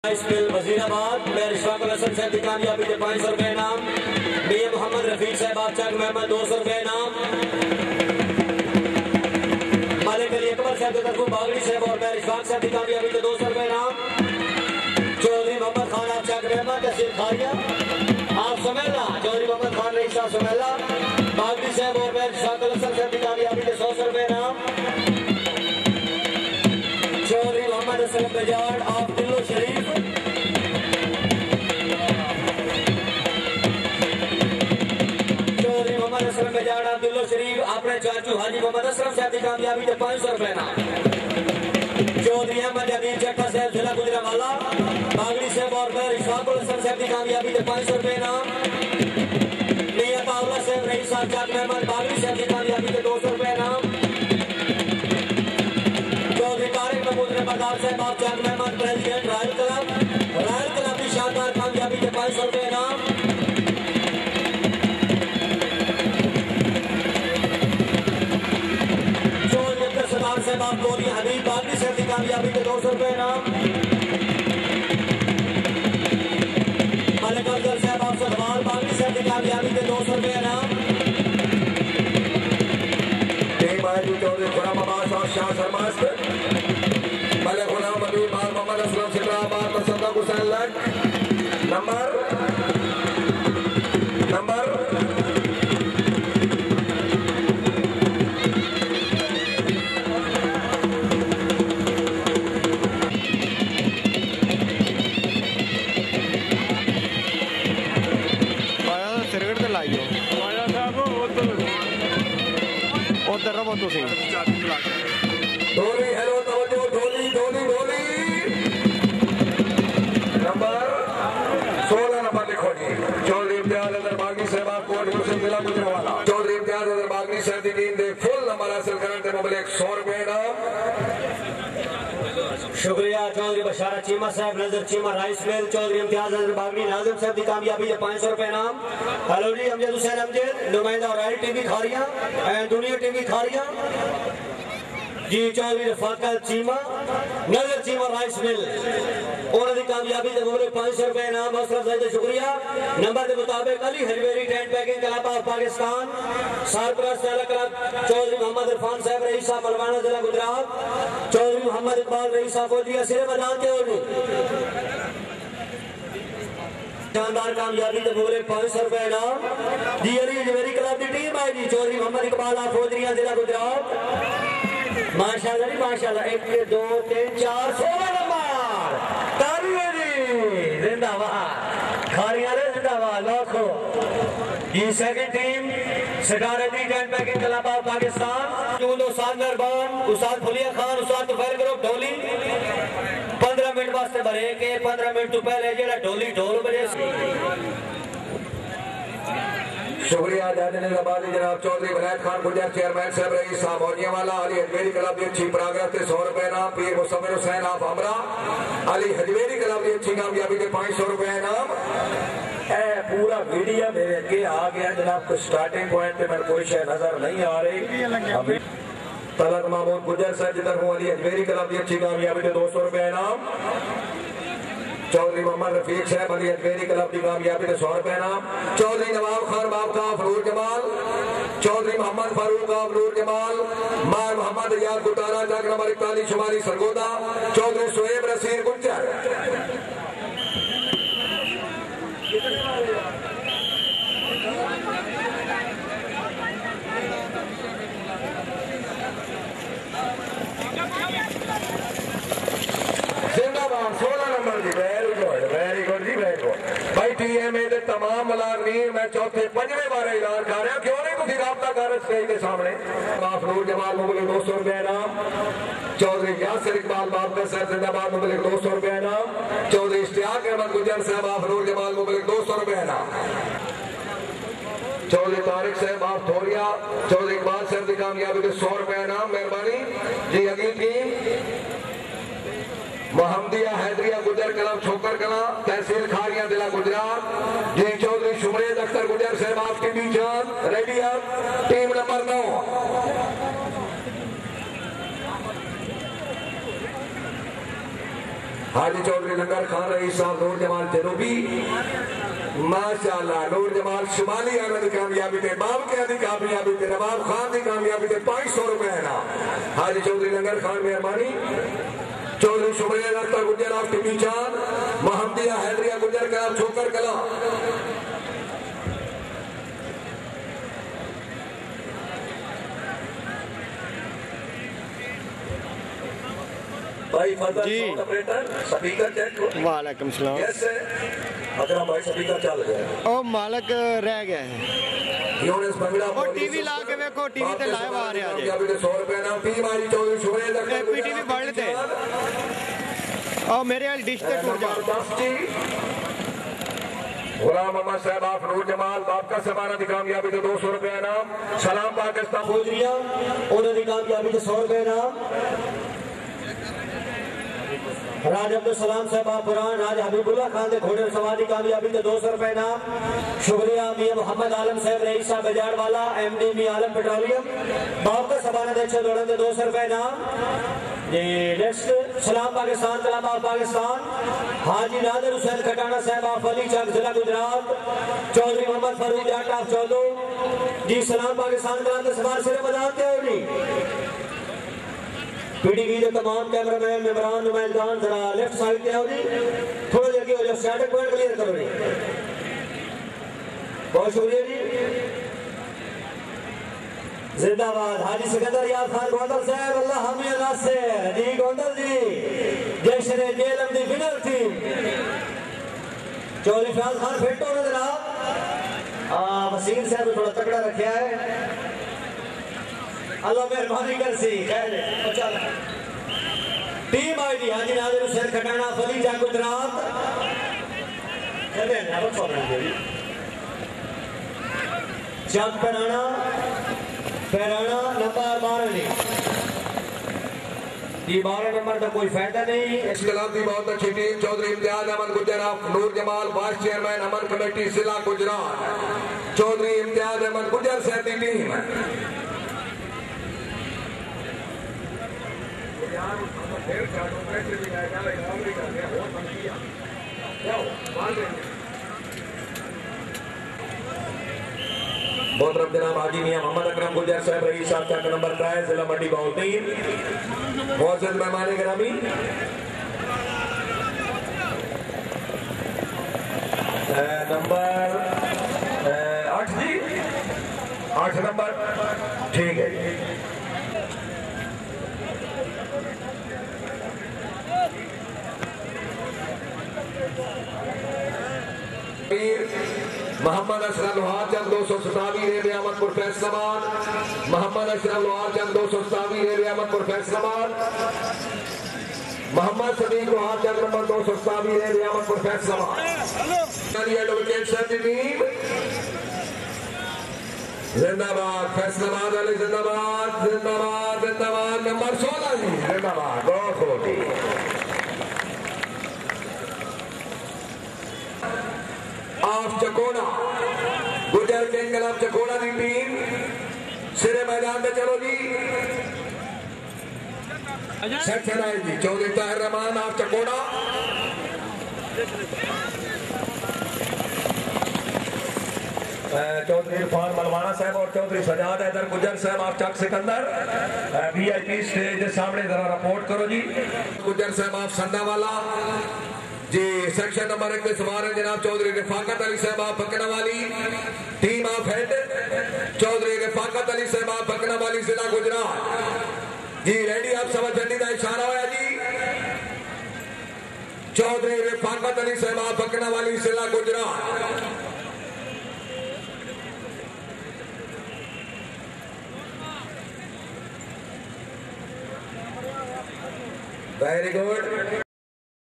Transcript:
वजीराबाद में इशफाक हसन साहब की कामयाबी के 500 रुपए इनाम। मियां मोहम्मद रफीक साहब आपचक मेहमान 200 रुपए इनाम। मालिक अली अकबर साहब के तरफ बागड़ी साहब और मैं इशफाक साहब की कामयाबी के 200 रुपए इनाम। चौधरी मोहम्मद खान आपचक मेहमान तहसील खारिया आप सुमेला चौधरी मोहम्मद खान रईस साहब सुमेला बागड़ी साहब और मैं इशफाक हसन साहब की कामयाबी के 100 रुपए इनाम। चौधरी मोहम्मद असलम बजाड़ आप दिल्लो शरीफ दिल्लो शरीफ अपने चाचू हाजी मोहम्मद असलम साहब की कामयाबी के 500 रुपए ना। चौधरी अहमद हबीब चट्टा साहब जिला गुजरांवाला बागड़ी साहब और मैं इशफाक हसन साहब की कामयाबी के 500 रुपए ना। मियां तावला साहब रईस साहब चाक मेहमान बागड़ी साहब की कामयाबी के 200 रुपए ना। चौधरी तारिक महमूद नंबरदार साहब आप चाक मेहमान प्रेसिडेंट रॉयल क्लब की शानदार कामयाबी के 500 रुपए ना। साहब गोली हबीब बागड़ी साहब की कामयाबी के 200 रुपए इनाम। मलिक अफजल साहब आप सदवाल बागड़ी साहब की कामयाबी के 200 रुपए इनाम। चौधरी गुलाम अब्बास और शाह सरमास मलिक गुलाम हबीब मोहम्मद असलम सिकराबाद तसद्दुक हुसैन लट नंबर चौधरी इम्तियाज अदर बागड़ी साहब की टीम ने फुल नंबर हासिल करने के मुकाबले 100 रुपए इनाम। शुक्रिया चौधरी बशारत चीमा साहब नजर चीमा राइस मिल चौधरी इम्तियाज अदर बागड़ी नाजिम साहब की कामयाबी है 500 रुपए इनाम। हेलो जी अमजद हुसैन अमजद नुमाइंदा Royal TV Kharia Dunya TV Kharia ji Chaudhry Rafaqat Cheema Nazar Cheema rice मिल उन्होंने कामयाबी के मुकाबले 500 रुपए इनाम। असरफ साहब शुक्रिया नंबर के मुताबिक Ali Hajveri tent packing club of Pakistan सरपरस्त क्लब चौधरी मोहम्मद इरफान साहब रईस साहब मलवाना जिला गुजरात चौधरी मोहम्मद इकबाल रईस साहब फौजिया सिरे मैदान के शानदार कामयाबी के मुकाबले 500 रुपए इनाम। जी अली हजवेरी क्लब की टीम आई जी चौधरी मोहम्मद इकबाल फौजिया जिला गुजरात माशाल्लाह जी माशाल्लाह 1 2 3 4 16 नंबर तालियां जी जिंदाबाद खारिया रे जिंदाबाद लाखों जी। सेकंड टीम सितारती tent packing club of Pakistan उस्ताद मेहरबान उस्ताद फुलिया खान उस्ताद तुफैल ग्रुप ढोली 15 मिनट वास्ते भरे के 15 मिनट तो पहले जेड़ा ढोली ढोल बजे शुक्रिया जाबादी जनाब चौधरी वलायत खान गुजर चेयरमैन साहब रईस साहब होनियावाला अली हजवेरी क्लब की अच्छी प्रागत 100 रुपए इनाम। पीर मुसम्मिर हुसैन आप हमरा अली हजवेरी क्लब की अच्छी कामयाबी के 500 रुपए इनाम। पूरा मीडिया मेरे अगे आ गया जनाब कुछ स्टार्टिंग पॉइंट पे मेरे कोई शय नजर नहीं आ रही। तलत महमूद गुजर साहब जिधर हूँ अली हजवेरी क्लब की अच्छी कामयाबी के 200 रुपए इनाम। चौधरी मोहम्मद रफीक साहब अली हजवेरी क्लब की कामयाबी के 100 रुपए इनाम। चौधरी नवाब खान बाबका फरूर जमाल चौधरी मोहम्मद फारूक फरूर जमाल मार मोहम्मद रियाज गुटारा जग नंबर 41 शुमारी सरगोदा चौधरी शोएब रसीद गुज्जर जिंदाबाद 16 नंबर जी वेरी गुड जी वेरी गुड भाई टीएमए के तमाम मुलाजमीन मैं चौथे 5वें बार ऐलान कर रहा क्यों नहीं कुछ राबता कर स्टेज के सामने फरूर जमाल मुबलिक 200 रुपए इनाम। चौधरी यासिर इकबाल बाबका साहब जिंदाबाद मुबलिक 200 रुपए इनाम। चौधरी इश्तियाक अहमद गुजर साहब फरूर जमाल मुबलिक 200 रुपए इनाम। चौधरी तारिक साहब आप थोरिया चौधरी इकबाल साहब की कामयाबी के 100 रुपए इनाम मेहरबानी जी। अगली टीम मोहम्मदिया हैदरिया गुजर क्लब छोकर कला तहसील खारिया जिला गुजरात जी चौधरी शुमरेद अख्तर गुजर साहब आपके बीच रेडी अप टीम नंबर 9 हाजी चौधरी लंगर खान रईस साहब नूर जमाल जनूबी माशाअल्लाह नूर जमाल शुमाली आने की कामयाबी थे बाब के आदि कामयाबी थे नवाब खान की कामयाबी थे 500 रुपए है ना हाजी चौधरी लंगर खान मेहरबानी चौधरी शुक्रिया रखता गुजर आप टिपी चांद महमदिया हैदरिया गुजर का छोकर कला भाई जी स्पीकर चेक वालेकुम सलाम अगर भाई स्पीकर चल गया ओ मालक रह गया है ओ टीवी ला के देखो टीवी ते लाइव आ रहा है अभी 100 रुपए ना टीम आई चौधरी शुक्रिया का पीटीवी वर्ल्ड ते ओ मेरे वाली डिश ते टूट जा गुलाम मोहम्मद साहब आप नूर जमाल बाप का समाना की कामयाबी तो 200 रुपए इनाम सलाम पाकिस्तान फौजरिया उन्होंने कामयाबी तो 100 रुपए इनाम राज अब्दुल सलाम साहब पुरान राज हबीबुल्ला खान के घोड़े सवारी कामयाबी तो 200 रुपए इनाम शुक्रिया मियां मोहम्मद आलम साहब रईस साहब बाजार वाला एमडी मियां आलम पेट्रोलियम बाप का समाना दे 200 रुपए इनाम जी नेक्स्ट सलाम पाकिस्तान सलाम पाकिस्तान हाजी नादिर हुसैन खटाना साहब आप अली चक जिला गुजरात चौधरी मोहम्मद फरूक जाट आप चौधो जी सलाम पाकिस्तान का सवार सिरे बजाते हो नहीं पीटीवी के तमाम कैमरामैन मेहमान नुमाइंदान जरा लेफ्ट साइड पे आओ जी थोड़ा जगह हो जाओ स्टैटिक पॉइंट क्लियर करो जी बहुत शुक्रिया जी जिंदाबाद हाजी सिकंदर याद खान गोंदल साहब अल्लाह हामी नासिर जी गोंदल जी जश्न जेलम दी winner team Chaudhry Fayyaz Khan fit हो जनाब वसीम साहब थोड़ा तगड़ा रखा है अल्लाह मेहरबानी कर सी खैर चल टीम आई डी हाजी नादिर हुसैन खटाना फली जा गुजरात चले ना बस चक पैराना नंबर 12 जी 12 नंबर का कोई फायदा नहीं इस खिलाफ की बहुत अच्छी टीम चौधरी इम्तियाज अहमद गुजर नूर जमाल वाइस चेयरमैन अमन कमेटी जिला गुजरात चौधरी इम्तियाज अहमद गुजर साहब की टीम मोहतरम जनाब हाजी मियां मोहम्मद अकरम गुजर साहब रईस साहब चक नंबर 3 जिला मंडी बाउद्दीन मौजूद मेहमान गिरामी नंबर 8 जी 8 नंबर ठीक है मोहम्मद अशरफ लोहार चंद 227 रेलवे अहमदपुर फैसलाबाद मोहम्मद अशरफ लोहार चंद 227 रेलवे अहमदपुर फैसलाबाद मोहम्मद सदीक लोहार चंद number 227 railway Ahmedpur Faisalabad advocate साहब की टीम जिंदाबाद फैसलाबाद वाले जिंदाबाद जिंदाबाद जिंदाबाद नंबर 16 जी जिंदाबाद बहुत होती ऑफ चकोड़ा गुजर के इंकलाब चकोड़ा की टीम सिरे मैदान में चलो जी सेक्शन आई जी चौधरी ताहिर रहमान ऑफ चकोड़ा चौधरी इरफान मलवाना साहब और चौधरी सजाद हैदर गुजर साहब आप चक सिकंदर वीआईपी स्टेज के सामने जरा रिपोर्ट करो जी गुजर साहब आप संडावाला जी सेक्शन नंबर 1 में सवार है जनाब चौधरी रफाकत अली साहब आप बकना वाली team of head Chaudhry Rafaqat Ali sahab आप बकना वाली जिला गुजरात जी रेडी आप समझ झंडी का इशारा होया जी चौधरी रफाकत अली साहब आप बकना वाली जिला गुजरात वेरी गुड